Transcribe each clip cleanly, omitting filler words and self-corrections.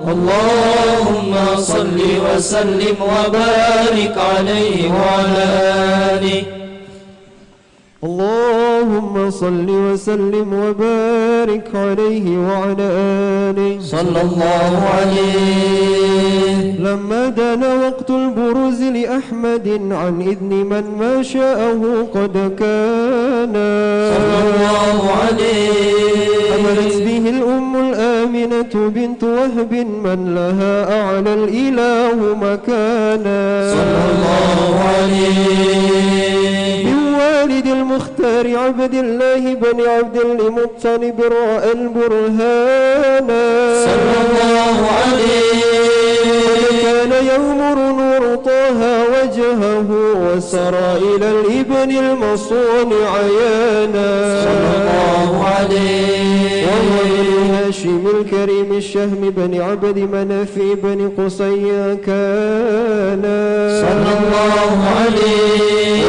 اللهم صل وسلم وبارك عليه وعلى آله. اللهم صل وسلم وبارك عليه وعلى آله صلى الله عليه. لما دان وقت البروز لأحمد عن إذن من ما شاءه قد كان صلى الله عليه. حملت به الأم الآمنة بنت وهب من لها أعلى الإله مكانا صلى الله عليه. من والد المختار عبد الله بن عبد المطلب رأى البرهان صلى الله عليه. كان يغمر نور طه وجهه وسرى إلى الابن المصون عيانا صلى الله عليه. وهو بن هاشم الكريم الشهم بن عبد مناف بن قصي كان صلى الله عليه.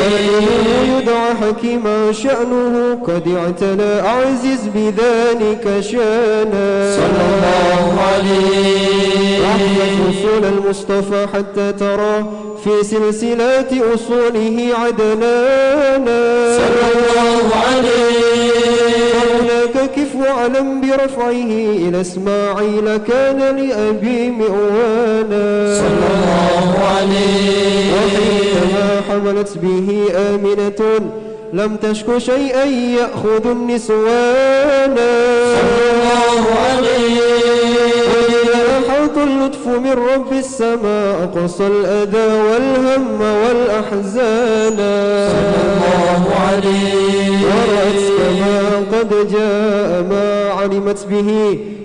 يدعى حكيما شأنه قد اعتلى أعزز بذلك شانا صلى الله عليه. رحمة أصول المصطفى حتى ترى في سلسلات أصوله عدنانا صلى الله عليه. وهناك كف وعلم برفعه إلى إسماعيل كان لأبي مئوانا صلى الله عليه. وحينما حملت به آمنة لم تشك شيئا يأخذ النسوانا صلى الله عليه. أحاط اللطف من رب السماء قص الأذى والهم والأحزان صلى الله عليه. ورأت كما قد جاء ما علمت به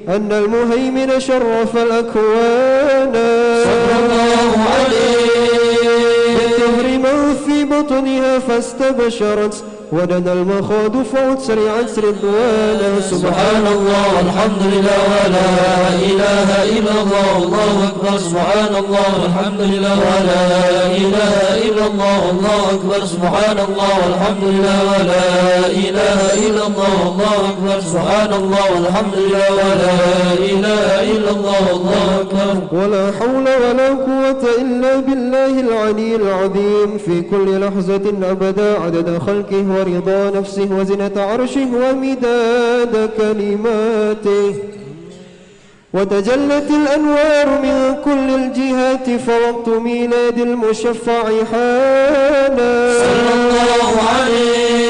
أن المهيمن شرف الأكوان صلى الله عليه. بالدهر من في بطنها فاستبشرت ودنا المخاض فأسرعت رضوانا سبحان الله والحمد لله ولا إله إلا الله الله أكبر. سبحان الله والحمد لله ولا إله إلا الله الله أكبر. سبحان الله والحمد لله ولا إله إلا الله الله أكبر. سبحان الله والحمد لله ولا إله إلا الله الله أكبر. ولا حول ولا قوة إلا بالله العلي العظيم في كل لحظة أبدا عدد خلقه ورضا نفسه وزنة عرشه ومداد كلماته. وتجلت الأنوار من كل الجهات فوقت ميلاد المشفع حانا صلى الله عليه.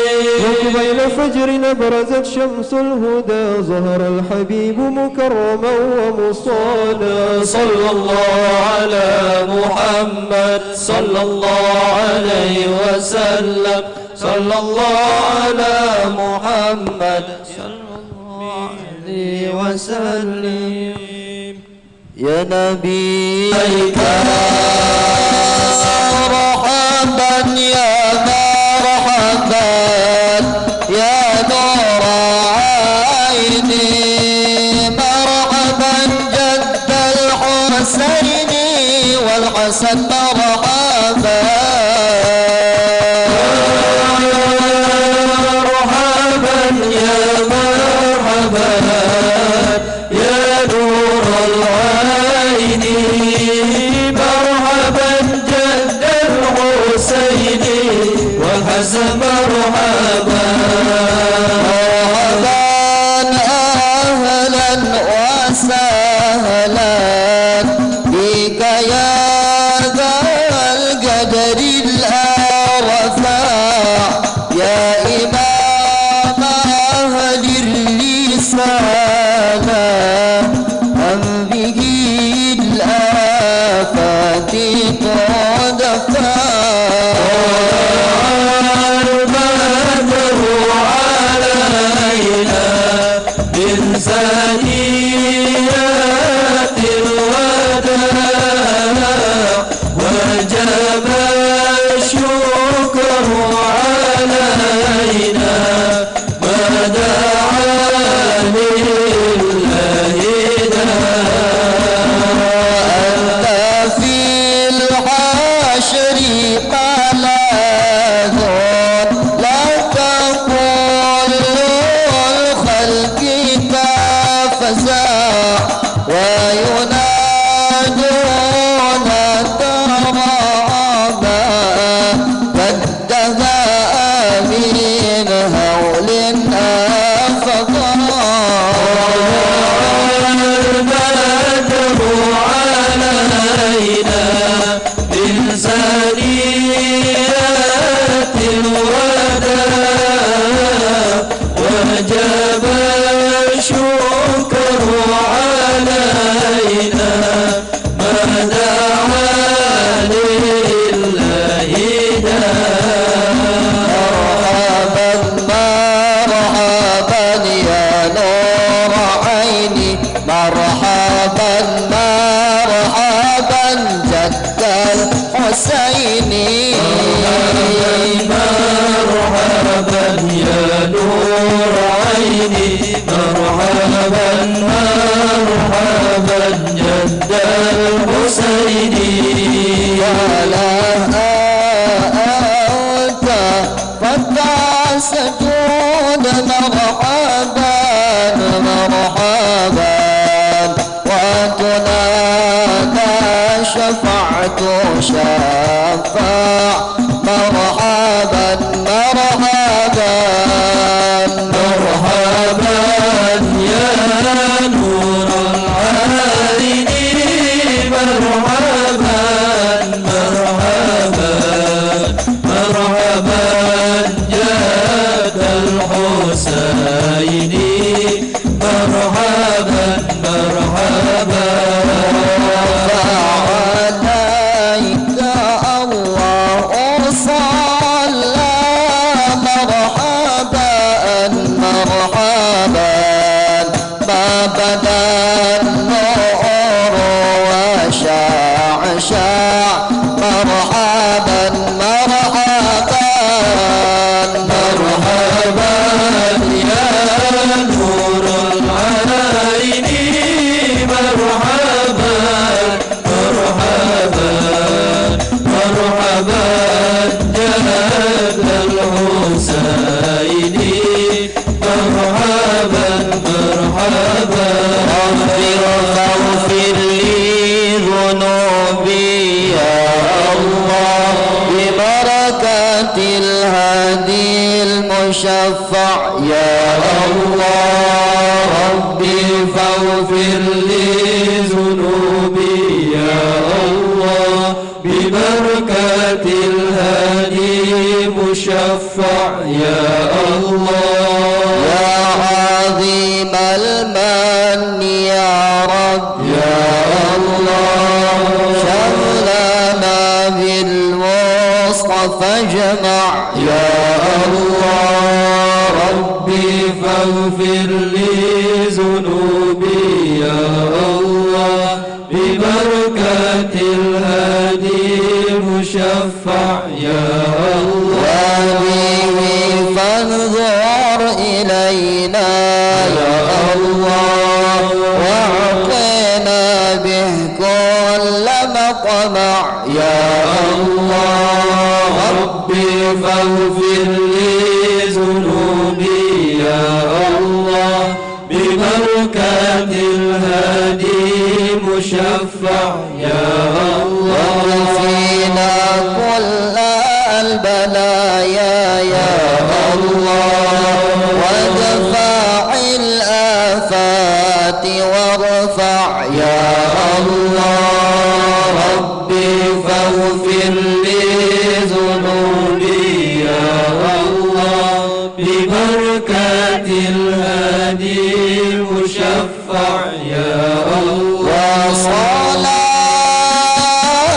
وقبيل فجر برزت شمس الهدى ظهر الحبيب مكرما ومصانا صلى الله على محمد صلى الله عليه وسلم. صلى الله على محمد صلى الله عليه وسلم. يا نبي مرحبا يا مرحبا يا نور عيني مرحبا جد الحسين والحسن مرحبا مرحبا مرحبا أهلا وسهلا بك يا ذا القدر الرفاع يا إمام أهل الرسالة أم به الآفات قد فاع جد الحسين ولا أنت فتعسدون مرحبا مرحبا وتنادى شفعت شفاع مرحبا مرحبا مرحبا يا نور العين مرحبا مرحبا مرحبا جد الحسين مرحبا مرحبا فعليك الله صلى مرحبا مرحبا ما بدا النور وشعشع مرحبا مرحبا مرحبا يا نور العين مرحبا مرحبا مرحبا جد الحسين مرحبا مرحبا فاغفر لي ذنوبي يا الله ببركة الهادي المشفع يا الله ربي فاغفر لي ذنوبي يا الله ببركة الهادي مشفع يا الله يا عظيم المن يا رب يا الله شغلنا بالمصطفى جمع يا الله ربي فاغفر لي ذنوبي يا الله ببركة الهادي مشفع يا الله وبه فانظر إلينا يا الله واعطنا به كل مطمع يا الله ربي فاغفر لي ذنوبي يا الله ببركة الهادي مشفع يا الله وكفينا كل البلايا يا الله وادفع الآفات وارفع يا الله ربي فاغفر لي ذنوبي يا الله ببركة الهادي مشفع يا الله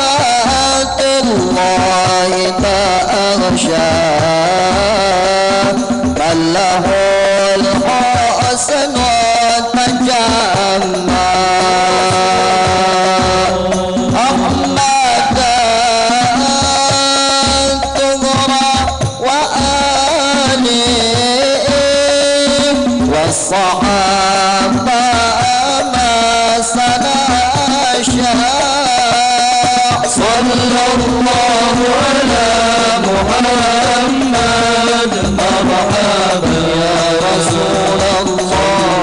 وصلاة الله تأغشى من له الحسن والتجمع أحمد تغرى وآله والصحابة ما سنشاء صلى الله على محمد مرحبا يا رسول الله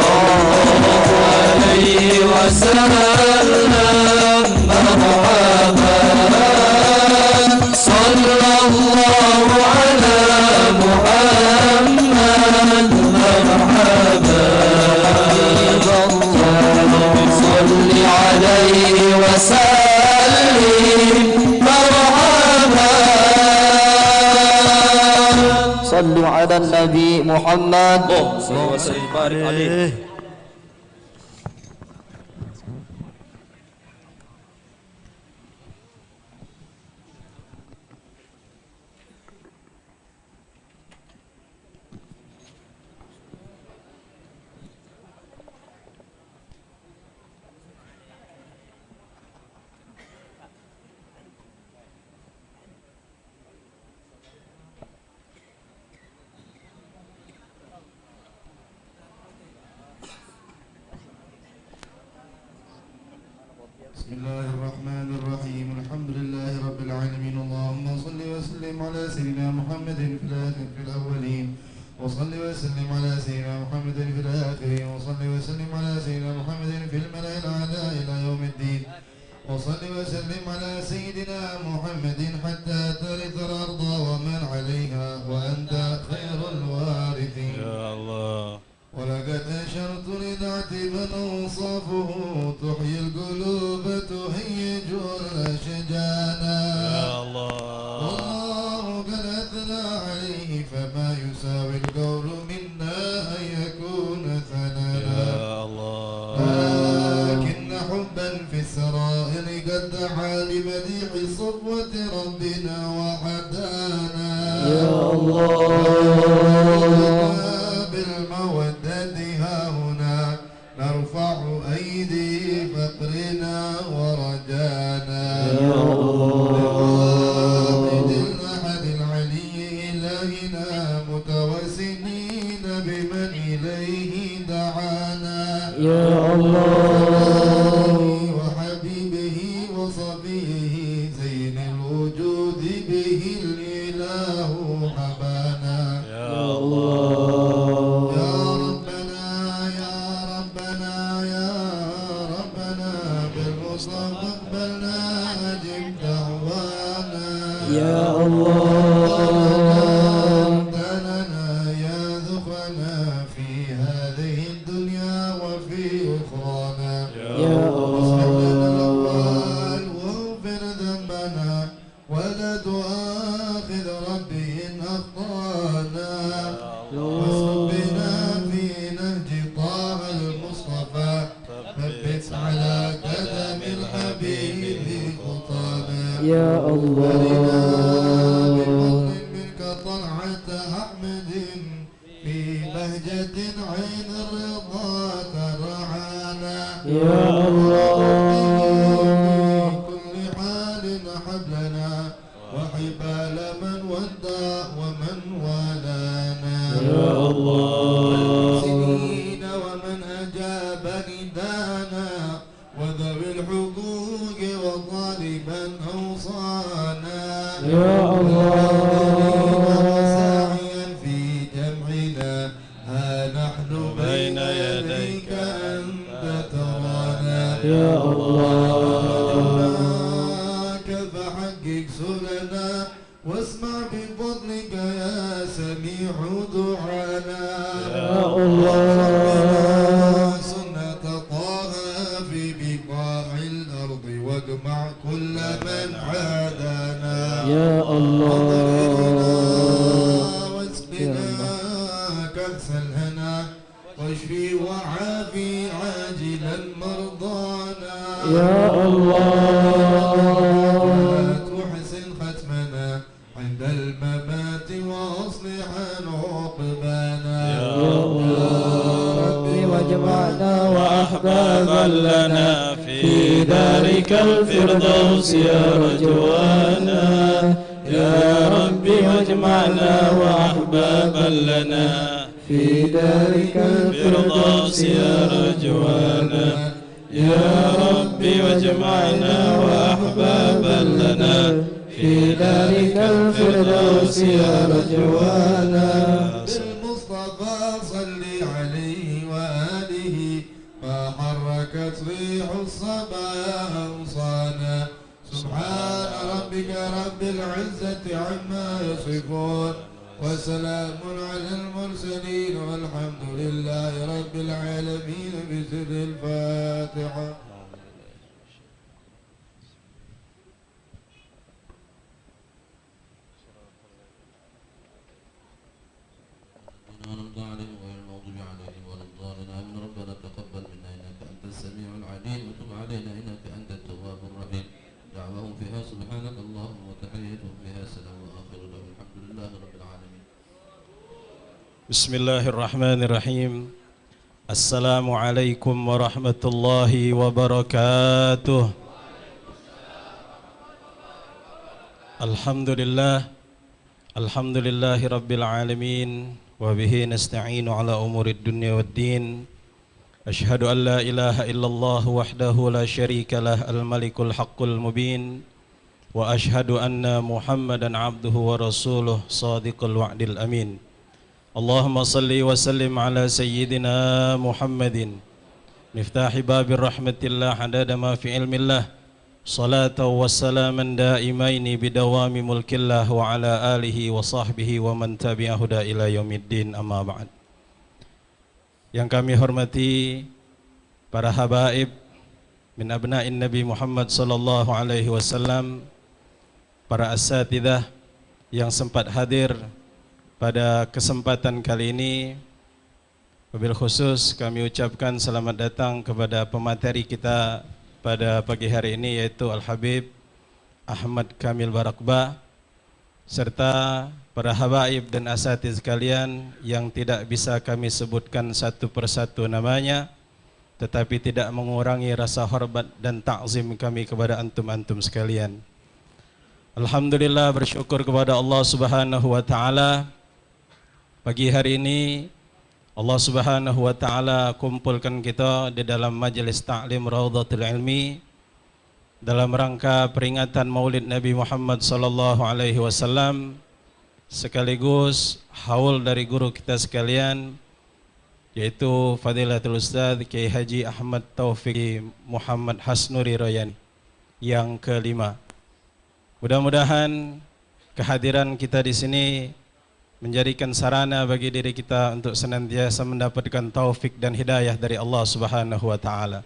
عليه وسلم مرحبا صلى الله على محمد مرحبا صل عليه وسلم مرحبا صلوا على النبي محمد اللهم صل وبارك عليه. بسم الله الرحمن الرحيم الحمد لله رب العالمين اللهم صل وسلم على سيدنا محمد في الأولين وصل وسلم على سيدنا محمد في الآخرين وصل وسلم على سيدنا محمد في الملأ الأعلى إلى يوم الدين وصل وسلم على سيدنا محمد حتى ترث الأرض ومن عليها وأنت خير الوارثين يا الله. ولقد أشرت لذات من أوصافه تحيي القلوب تهيج الأشجانا يا الله. والله قد أثنى عليه فما يساوي القول منا أن يكون ثنانا يا الله. لكن حبا في السرائر قد دعا لمديح صفوة ربنا وحدانا يا الله. بالمودة ها هنا نرفع أيدي فقرنا ورجانا يا الله. الأحد العلي إلهنا متوسلين بمن إليه دعانا يا الله. وحبيبه وصفيه زين الوجود به الإله حبانا يا الله. يا ربنا يا ربنا يا ربنا بالمصطفى اقبلنا أجب دعوانا يا الله. أنت لنا يا ذخرنا في هذه الدنيا وفي أخرانا يا واصلح لنا الله. الأحوال واغفر ذنبنا ولا تؤاخذ ربي إن أخطأنا واصلح بنا في نهج طه المصطفى ثبت على قدم الحبيب خطانا يا الله. بفضل منك طلعة أحمد في بهجة عين الرضا ترعانا يا الله. في كل حال حبلنا وحبال من ودى ومن والانا يا الله. سنين ومن أجاب ندانا وذوي الحقوق وطالبا أوصانا يا الله. وساعيا في جمعنا ها نحن بين يديك أنت ترانا يا الله. فحقق سؤلنا واسمع بفضلك يا سميع دعانا يا الله. سنة طه في بقاع الأرض واجمع كل من عادانا يا الله. واسقنا كأس الهنا واشفي وعافي عاجلا مرضانا يا الله. تحسن ختمنا عند الممات واصلح عقبانا يا ربي واجمعنا وأحبابا لنا في دارك الفردوس يا رجوانا. يا ربي واجمعنا وأحبابا لنا في دارك الفردوس يا رجوانا. يا ربي واجمعنا وأحبابا لنا في دارك الفردوس يا رجوانا. بالمصطفى صل عليه وآله ما حركت ريح الصبا أوصانا سبحان ربك رب العزة عما يصفون وسلام على المرسلين والحمد لله رب العالمين بسر الفاتحة. أنعمت عليهم غير المغضوب عليهم ولا الضالين آمين. ربنا تقبل منا إنك أنت السميع العليم وتب علينا إنك أنت التواب الرحيم. دعواهم فيها سبحانك اللهم وتحيتهم فيها سلام وآخر دعواهم الحمد لله رب العالمين. بسم الله الرحمن الرحيم. السلام عليكم ورحمة الله وبركاته. الحمد لله الحمد لله رب العالمين وبه نستعين على أمور الدنيا والدين. أشهد أن لا إله إلا الله وحده لا شريك له الملك الحق المبين وأشهد أن محمدا عبده ورسوله صادق الوعد الأمين اللهم صل وسلم على سيدنا محمد مفتاح باب الرحمة الله عدد ما في علم الله صلاة وسلاما دائمين بدوام ملك الله وعلى آله وصحبه ومن تبع هدى إلى يوم الدين أما بعد. Yang kami hormati para habaib min abna'in Nabi Muhammad sallallahu alaihi wasallam, para asatidzah yang sempat hadir pada kesempatan kali ini. Wabil khusus kami ucapkan selamat datang kepada pemateri kita pada pagi hari ini, yaitu Al-Habib Ahmad Kamil Barakbah, serta para habaib dan asatiz sekalian yang tidak bisa kami sebutkan satu persatu namanya, tetapi tidak mengurangi rasa hormat dan ta'zim kami kepada antum-antum sekalian. Alhamdulillah, bersyukur kepada Allah Subhanahu wa taala. Pagi hari ini Allah Subhanahu wa taala kumpulkan kita di dalam majelis ta'lim Raudhatul Ilmi dalam rangka peringatan Maulid Nabi Muhammad sallallahu alaihi wasallam, sekaligus haul dari guru kita sekalian, yaitu Fadilatul Ustaz Kiai Haji Ahmad Taufik Muhammad Hasnuri Royani yang kelima. Mudah-mudahan kehadiran kita di sini menjadikan sarana bagi diri kita untuk senantiasa mendapatkan taufik dan hidayah dari Allah Subhanahu wa taala.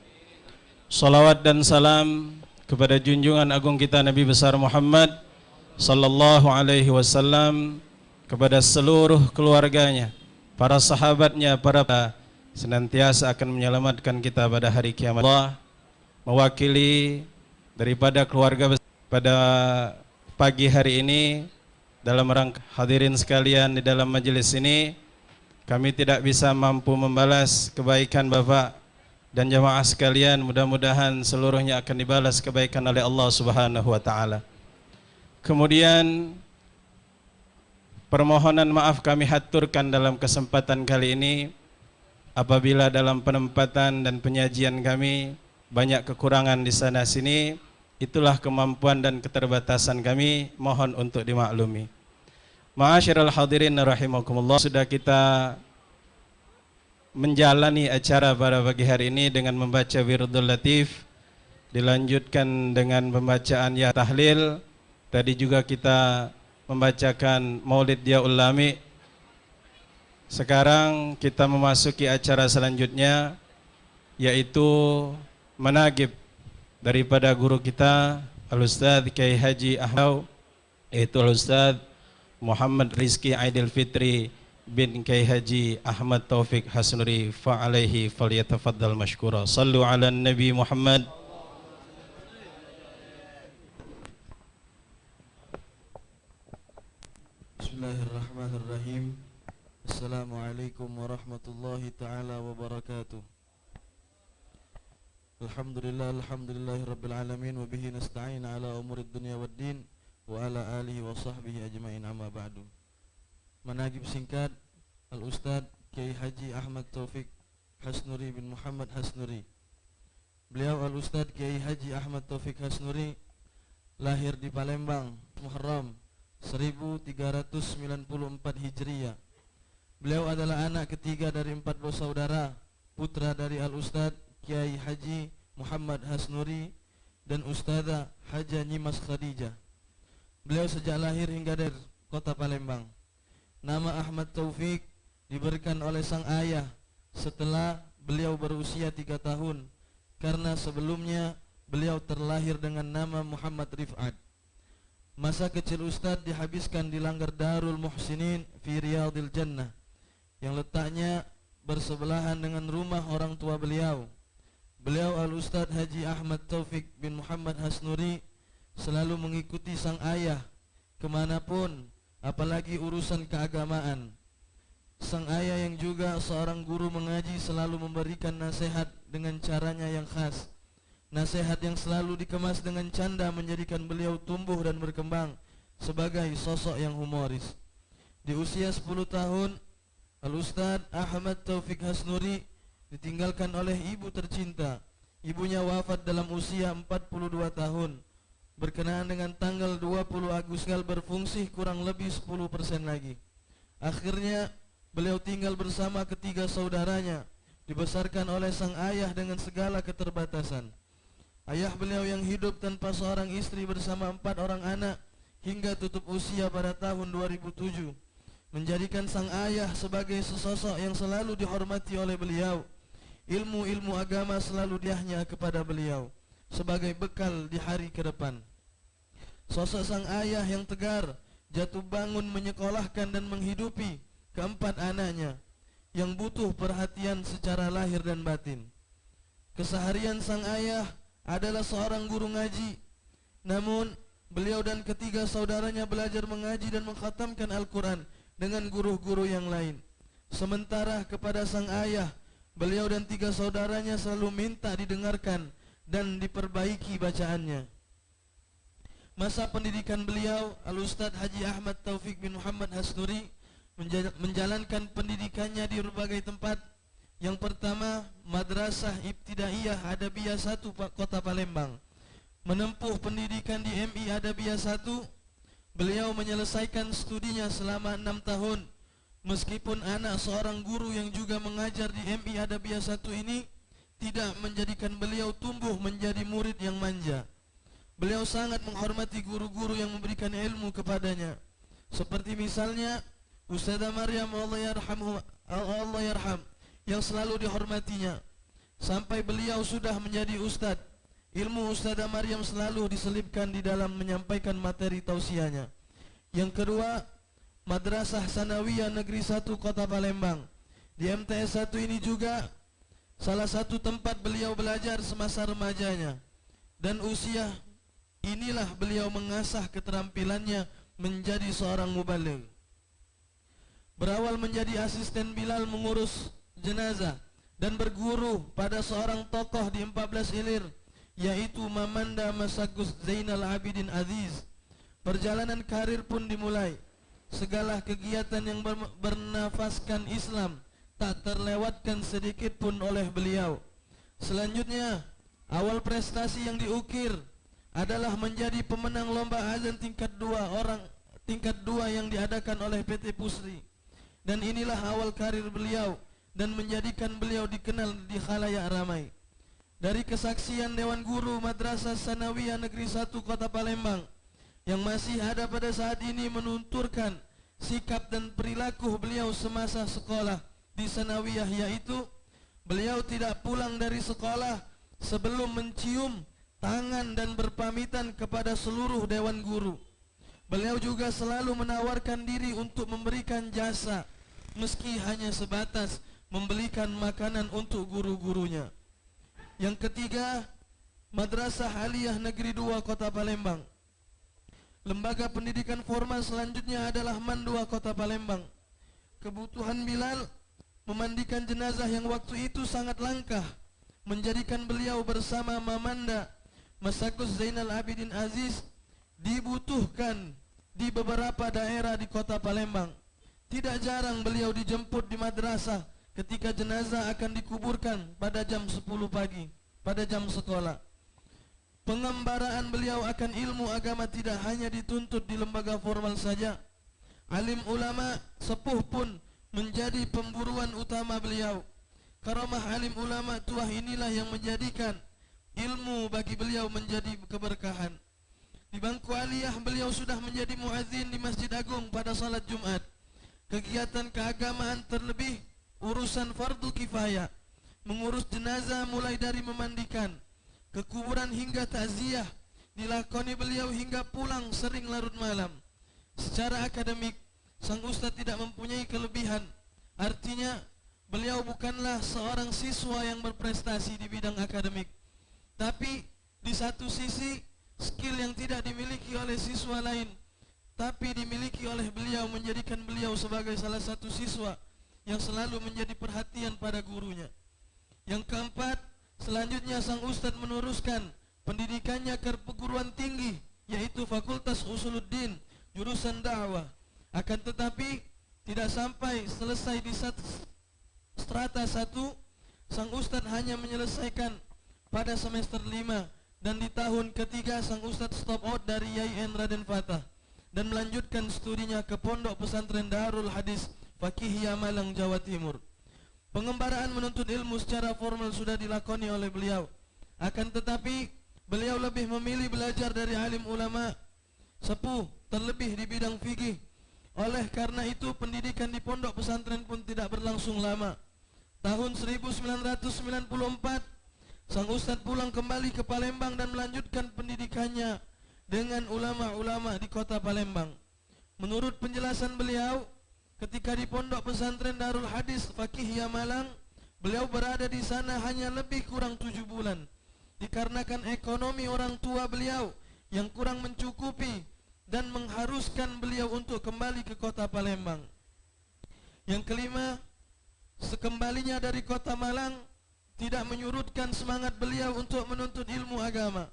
Salawat dan salam kepada junjungan agung kita Nabi besar Muhammad sallallahu alaihi wasallam, kepada seluruh keluarganya, para sahabatnya, para senantiasa akan menyelamatkan kita pada hari kiamat. Allah mewakili daripada keluarga pada pagi hari ini dalam rangka hadirin sekalian di dalam majelis ini, kami tidak bisa mampu membalas kebaikan Bapak dan jamaah sekalian. Mudah-mudahan seluruhnya akan dibalas kebaikan oleh Allah Subhanahu wa taala. Kemudian permohonan maaf kami haturkan dalam kesempatan kali ini apabila dalam penempatan dan penyajian kami banyak kekurangan di sana sini. Itulah kemampuan dan keterbatasan kami, mohon untuk dimaklumi. Ma'asyiral hadirin rahimakumullah, sudah kita menjalani acara pada pagi hari ini dengan membaca Wirdul Latif, dilanjutkan dengan pembacaan ya tahlil. Tadi juga kita membacakan Maulid Diyaul Lami. Sekarang kita memasuki acara selanjutnya, yaitu manaqib daripada guru kita Al-Ustaz Kiai Haji Ahmad, yaitu Al-Ustaz Muhammad Rizki Aidil Fitri bin Kiai Haji Ahmad Taufik Hasnuri, fa'alaihi falyatafaddal mashkura. Sallu ala Nabi Muhammad. Bismillahirrahmanirrahim. Assalamualaikum warahmatullahi ta'ala wabarakatuh. Alhamdulillahi rabbil alamin, wa bihi nasta'in ala umurid dunya waddin, wa ala alihi wa sahbihi ajma'in, amma ba'du. Manaqib singkat Al-Ustaz Kiai Haji Ahmad Taufik Hasnuri bin Muhammad Hasnuri. Beliau Al-Ustaz Kiai Haji Ahmad Taufik Hasnuri lahir di Palembang, Muharram 1394 Hijriah. Beliau adalah anak ketiga dari 4 bersaudara, putra dari Al-Ustaz Kiai Haji Muhammad Hasnuri dan Ustazah Haja Nyimas Khadijah. Beliau sejak lahir hingga dari kota Palembang. Nama Ahmad Taufik diberikan oleh sang ayah setelah beliau berusia 3 tahun, karena sebelumnya beliau terlahir dengan nama Muhammad Rif'at. Masa kecil Ustadz dihabiskan di langgar Darul Muhsinin fi Riyadil Jannah, yang letaknya bersebelahan dengan rumah orang tua beliau. Beliau Al-Ustadz Haji Ahmad Taufik bin Muhammad Hasnuri selalu mengikuti sang ayah kemanapun, apalagi urusan keagamaan. Sang ayah yang juga seorang guru mengaji selalu memberikan nasihat dengan caranya yang khas. Nasihat yang selalu dikemas dengan canda menjadikan beliau tumbuh dan berkembang sebagai sosok yang humoris. Di usia 10 tahun, Al-Ustadz Ahmad Taufik Hasnuri ditinggalkan oleh ibu tercinta. Ibunya wafat dalam usia 42 tahun. Berkenaan dengan tanggal 20 Agustus berfungsi kurang lebih 10% lagi. Akhirnya beliau tinggal bersama ketiga saudaranya, dibesarkan oleh sang ayah dengan segala keterbatasan. Ayah beliau yang hidup tanpa seorang istri bersama 4 orang anak hingga tutup usia pada tahun 2007, menjadikan sang ayah sebagai sesosok yang selalu dihormati oleh beliau. Ilmu-ilmu agama selalu diahnya kepada beliau sebagai bekal di hari ke depan. Sosok sang ayah yang tegar, jatuh bangun menyekolahkan dan menghidupi keempat anaknya yang butuh perhatian secara lahir dan batin. Keseharian sang ayah adalah seorang guru ngaji. Namun beliau dan ketiga saudaranya belajar mengaji dan mengkhatamkan Al-Quran dengan guru-guru yang lain. Sementara kepada sang ayah, beliau dan 3 saudaranya selalu minta didengarkan dan diperbaiki bacaannya. Masa pendidikan beliau, Al-Ustaz Haji Ahmad Taufik bin Muhammad Hasnuri, menjalankan pendidikannya di berbagai tempat. Yang pertama, Madrasah Ibtidaiyah Adabiyah 1 Kota Palembang. Menempuh pendidikan di MI Adabiyah 1, beliau menyelesaikan studinya selama 6 tahun. Meskipun anak seorang guru yang juga mengajar di MI Adabiyah 1 ini tidak menjadikan beliau tumbuh menjadi murid yang manja. Beliau sangat menghormati guru-guru yang memberikan ilmu kepadanya. Seperti misalnya Ustazah Maryam Allah yarham yang selalu dihormatinya. Sampai beliau sudah menjadi ustaz, ilmu Ustazah Maryam selalu diselipkan di dalam menyampaikan materi tausiahnya. Yang kedua, Madrasah Sanawiyah Negeri 1 Kota Palembang. Di MTS 1 ini juga salah satu tempat beliau belajar semasa remajanya. Dan usia inilah beliau mengasah keterampilannya menjadi seorang mubaligh. Berawal menjadi asisten Bilal mengurus jenazah dan berguru pada seorang tokoh di 14 Ilir, yaitu Mamanda Masagus Zainal Abidin Aziz. Perjalanan karir pun dimulai. Segala kegiatan yang bernafaskan Islam tak terlewatkan sedikit pun oleh beliau. Selanjutnya, awal prestasi yang diukir adalah menjadi pemenang lomba azan tingkat 2 yang diadakan oleh PT Pusri. Dan inilah awal karir beliau dan menjadikan beliau dikenal di khalayak ramai. Dari kesaksian Dewan Guru Madrasah Sanawiyah Negeri 1 Kota Palembang yang masih ada pada saat ini menunturkan sikap dan perilaku beliau semasa sekolah di Sanawiyah, yaitu beliau tidak pulang dari sekolah sebelum mencium tangan dan berpamitan kepada seluruh Dewan Guru. Beliau juga selalu menawarkan diri untuk memberikan jasa, meski hanya sebatas membelikan makanan untuk guru-gurunya. Yang ketiga, Madrasah Aliyah Negeri 2 Kota Palembang. Lembaga pendidikan formal selanjutnya adalah MAN 2 Kota Palembang. Kebutuhan Bilal memandikan jenazah yang waktu itu sangat langka menjadikan beliau bersama Mamanda Masakus Zainal Abidin Aziz dibutuhkan di beberapa daerah di Kota Palembang. Tidak jarang beliau dijemput di madrasah ketika jenazah akan dikuburkan pada jam 10 pagi, pada jam sekolah. Pengembaraan beliau akan ilmu agama tidak hanya dituntut di lembaga formal saja. Alim ulama sepuh pun menjadi pemburuan utama beliau. Karamah alim ulama tuah inilah yang menjadikan ilmu bagi beliau menjadi keberkahan. Di bangku aliyah beliau sudah menjadi muadzin di Masjid Agung pada salat Jumat. Kegiatan keagamaan terlebih urusan fardu kifayah, mengurus jenazah mulai dari memandikan, ke kuburan hingga takziah dilakoni beliau hingga pulang sering larut malam. Secara akademik, sang ustaz tidak mempunyai kelebihan. Artinya, beliau bukanlah seorang siswa yang berprestasi di bidang akademik. Tapi di satu sisi, skill yang tidak dimiliki oleh siswa lain, tapi dimiliki oleh beliau menjadikan beliau sebagai salah satu siswa yang selalu menjadi perhatian pada gurunya. Yang keempat, selanjutnya sang ustaz meneruskan pendidikannya ke perguruan tinggi, yaitu Fakultas Usuluddin, jurusan dakwah. Akan tetapi tidak sampai selesai di strata 1, sang Ustadz hanya menyelesaikan pada semester 5, dan di tahun ketiga sang Ustadz stop out dari YIN Raden Fatah dan melanjutkan studinya ke Pondok Pesantren Darul Hadis Fakihiyah Malang, Jawa Timur. Pengembaraan menuntut ilmu secara formal sudah dilakoni oleh beliau. Akan tetapi beliau lebih memilih belajar dari alim ulama sepuh, terlebih di bidang fikih. Oleh karena itu pendidikan di pondok pesantren pun tidak berlangsung lama. Tahun 1994 sang Ustadz pulang kembali ke Palembang dan melanjutkan pendidikannya dengan ulama-ulama di kota Palembang. Menurut penjelasan beliau, ketika di pondok pesantren Darul Hadis Fakihiyah Malang, beliau berada di sana hanya lebih kurang 7 bulan. Dikarenakan ekonomi orang tua beliau yang kurang mencukupi dan mengharuskan beliau untuk kembali ke kota Palembang. Yang kelima, sekembalinya dari kota Malang tidak menyurutkan semangat beliau untuk menuntut ilmu agama.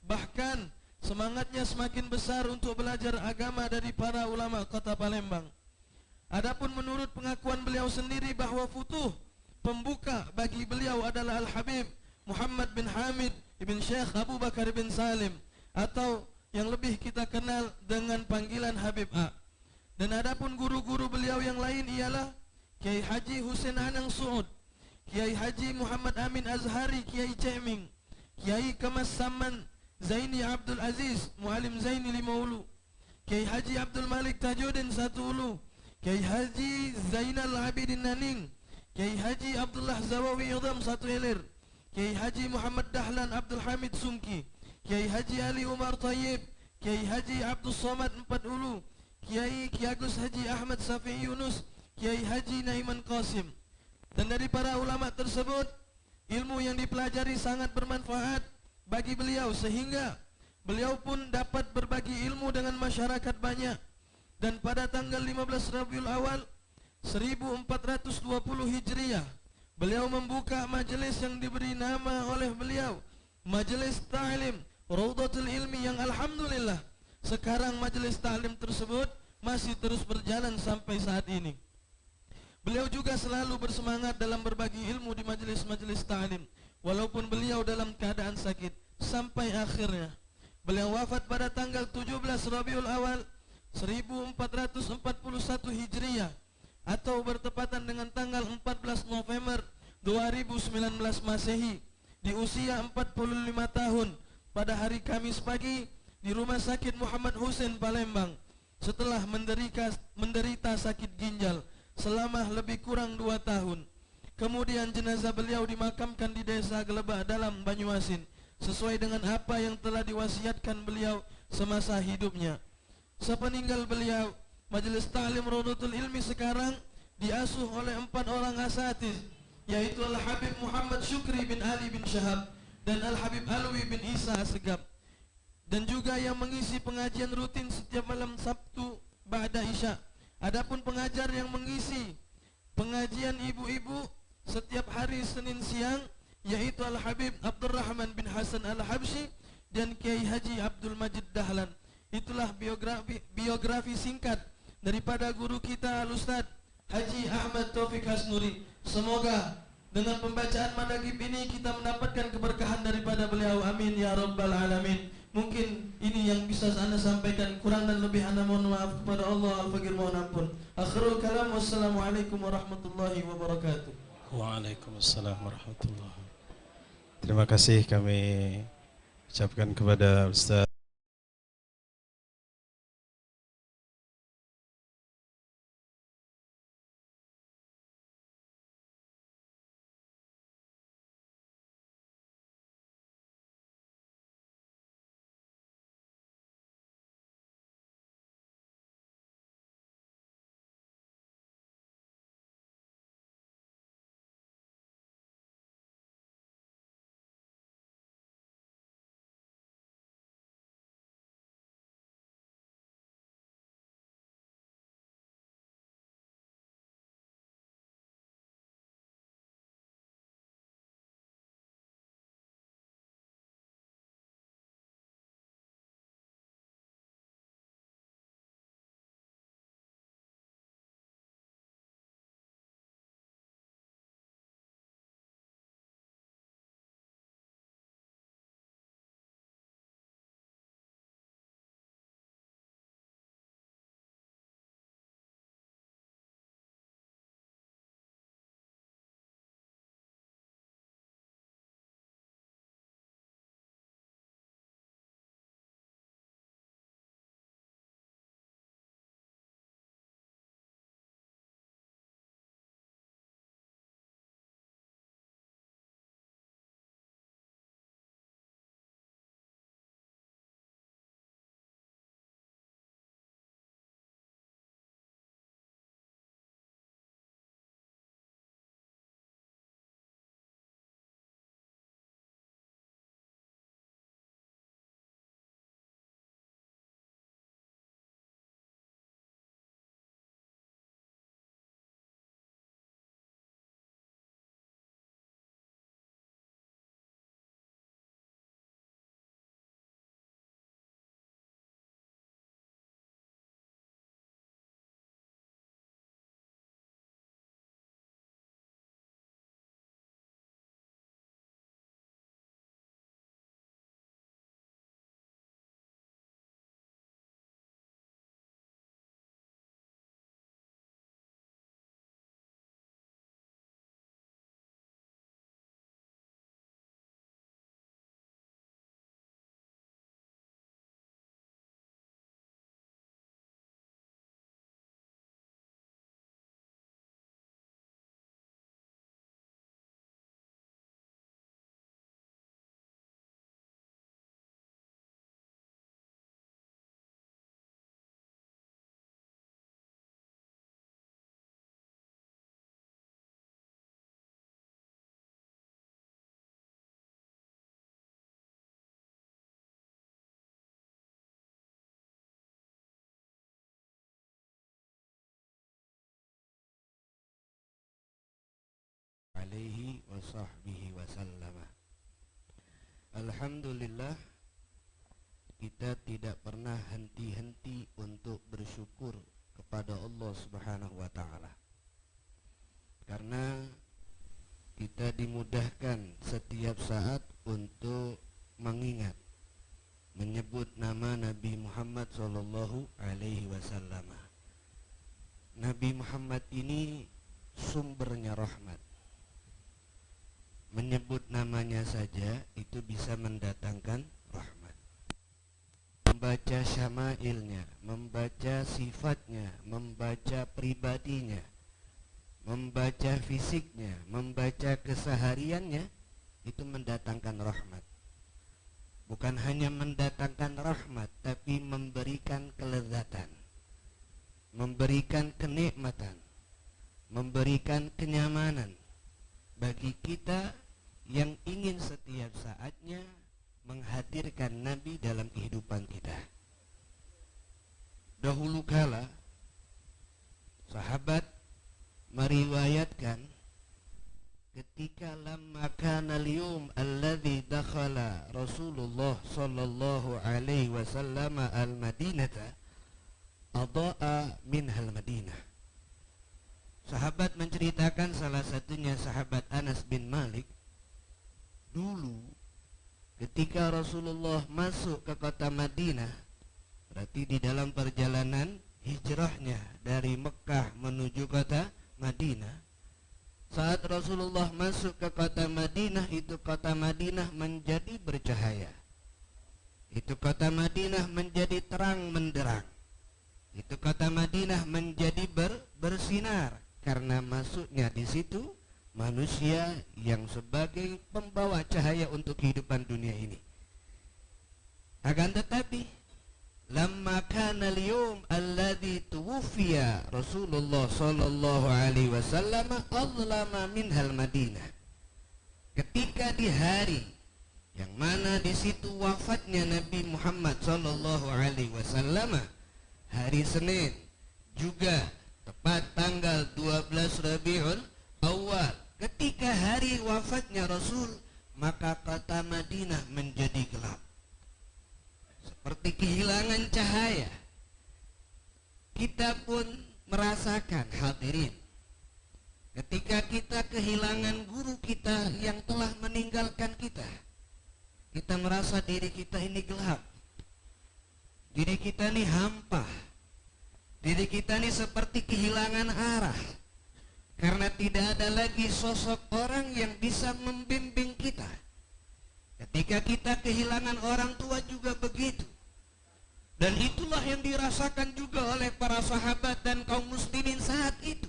Bahkan semangatnya semakin besar untuk belajar agama dari para ulama kota Palembang. Adapun menurut pengakuan beliau sendiri bahwa futuh pembuka bagi beliau adalah Al-Habib Muhammad bin Hamid ibn Syekh Abu Bakar bin Salim, atau yang lebih kita kenal dengan panggilan Habib A. Dan adapun guru-guru beliau yang lain ialah Kiai Haji Husain Anang Suud, Kiai Haji Muhammad Amin Azhari Kiai Ceming, Kiai Kemas Saman Zaini Abdul Aziz Mualim Zaini Limaulu, Kiai Haji Abdul Malik Tajuddin Satulu, Kiai Haji Zainal Abidin Naning, Kiai Haji Abdullah Zawawi Idham Satu Hilir, Kiai Haji Muhammad Dahlan Abdul Hamid Sumki, Kiai Haji Ali Umar Tayyib, Kiai Haji Abdul Somad Empat Ulu, Kiai Agus Haji Ahmad Safi Yunus, Kiai Haji Naiman Qasim. Dan dari para ulama tersebut, ilmu yang dipelajari sangat bermanfaat bagi beliau sehingga beliau pun dapat berbagi ilmu dengan masyarakat banyak. Dan pada tanggal 15 Rabiul Awal 1420 Hijriah, beliau membuka majelis yang diberi nama oleh beliau Majelis Ta'lim Raudhatul Ilmi, yang alhamdulillah sekarang majelis ta'lim tersebut masih terus berjalan sampai saat ini. Beliau juga selalu bersemangat dalam berbagi ilmu di majelis-majelis ta'lim, walaupun beliau dalam keadaan sakit, sampai akhirnya beliau wafat pada tanggal 17 Rabiul Awal 1441 Hijriah, atau bertepatan dengan tanggal 14 November 2019 Masehi, di usia 45 tahun, pada hari Kamis pagi di Rumah Sakit Muhammad Hussein Palembang, setelah menderita sakit ginjal selama lebih kurang 2 tahun. Kemudian jenazah beliau dimakamkan di Desa Gelebak Dalam, Banyuasin, sesuai dengan apa yang telah diwasiatkan beliau semasa hidupnya. Sepeninggal beliau, Majelis Ta'lim Raudhatul Ilmi sekarang diasuh oleh 4 orang asatiz, yaitu Al-Habib Muhammad Syukri bin Ali bin Syahab dan Al-Habib Alwi bin Isa Asegab, dan juga yang mengisi pengajian rutin setiap malam Sabtu ba'da Isya. Adapun pengajar yang mengisi pengajian ibu-ibu setiap hari Senin siang yaitu Al-Habib Abdurrahman bin Hasan Al-Habsyi dan Kiai Haji Abdul Majid Dahlan. Itulah biografi singkat daripada guru kita Al-Ustaz Haji Ahmad Taufik Hasnuri. Semoga dengan pembacaan manaqib ini kita mendapatkan keberkahan daripada beliau. Amin ya rabbal alamin. Mungkin ini yang bisa Anda sampaikan, kurang dan lebih Anda mohon maaf kepada Allah. Al-Fakir mohon ampun. Akhirul kalam, wassalamualaikum warahmatullahi wabarakatuh. Waalaikumsalam warahmatullahi wabarakatuh. Terima kasih kami ucapkan kepada Ustaz alaihi wa sahbihi wasallam. Alhamdulillah, kita tidak pernah henti-henti untuk bersyukur kepada Allah Subhanahu wa taala. Karena kita dimudahkan setiap saat untuk mengingat, menyebut nama Nabi Muhammad sallallahu alaihi wasallam. Nabi Muhammad ini sumbernya rahmat. Menyebut namanya saja itu bisa mendatangkan rahmat. Membaca syama'ilnya, membaca sifatnya, membaca pribadinya, membaca fisiknya, membaca kesehariannya, itu mendatangkan rahmat. Bukan hanya mendatangkan rahmat, tapi memberikan kelezatan, memberikan kenikmatan, memberikan kenyamanan bagi kita yang ingin setiap saatnya menghadirkan Nabi dalam kehidupan kita. Dahulu kala sahabat meriwayatkan ketika lamma kana al-yawm alladhi dakhala Rasulullah sallallahu alaihi wasallam al-Madinata adaa minhal Madinah. Sahabat menceritakan, salah satunya sahabat Anas bin Malik, dulu ketika Rasulullah masuk ke kota Madinah, berarti di dalam perjalanan hijrahnya dari Mekah menuju kota Madinah, saat Rasulullah masuk ke kota Madinah, itu kota Madinah menjadi bercahaya, itu kota Madinah menjadi terang menderang, itu kota Madinah menjadi bersinar, karena masuknya di situ manusia yang sebagai pembawa cahaya untuk kehidupan dunia ini. Akan tetapi lamma kana al-yawm alladhi tuwfiya Rasulullah sallallahu alaihi wasallam azlama minhal Madinah. Ketika di hari yang mana di situ wafatnya Nabi Muhammad sallallahu alaihi wasallam, hari Senin, juga tepat tanggal 12 Rabiul Awal, ketika hari wafatnya Rasul, maka kota Madinah menjadi gelap, seperti kehilangan cahaya. Kita pun merasakan, hadirin, ketika kita kehilangan guru kita yang telah meninggalkan kita, kita merasa diri kita ini gelap, diri kita ini hampa, diri kita ini seperti kehilangan arah, karena tidak ada lagi sosok orang yang bisa membimbing kita. Ketika kita kehilangan orang tua juga begitu. Dan itulah yang dirasakan juga oleh para sahabat dan kaum muslimin saat itu.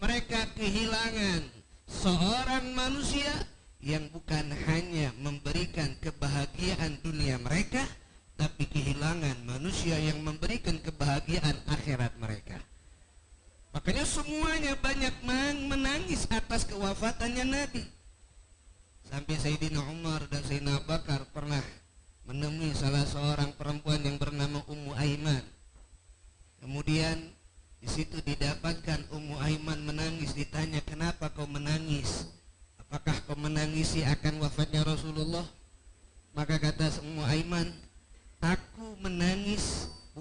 Mereka kehilangan seorang manusia yang bukan hanya memberikan kebahagiaan dunia mereka, tapi kehilangan manusia yang memberikan kebahagiaan akhirat mereka. Makanya semuanya banyak menangis atas kewafatannya Nabi. Sampai Sayyidina Umar dan Sayyidina Abu Bakar pernah menemui salah seorang perempuan yang bernama Ummu Aiman. Kemudian di situ didapatkan Ummu Aiman menangis. Ditanya, kenapa kau menangis? Apakah kau menangisi akan wafatnya Rasulullah? Maka kata Ummu Aiman, aku menangis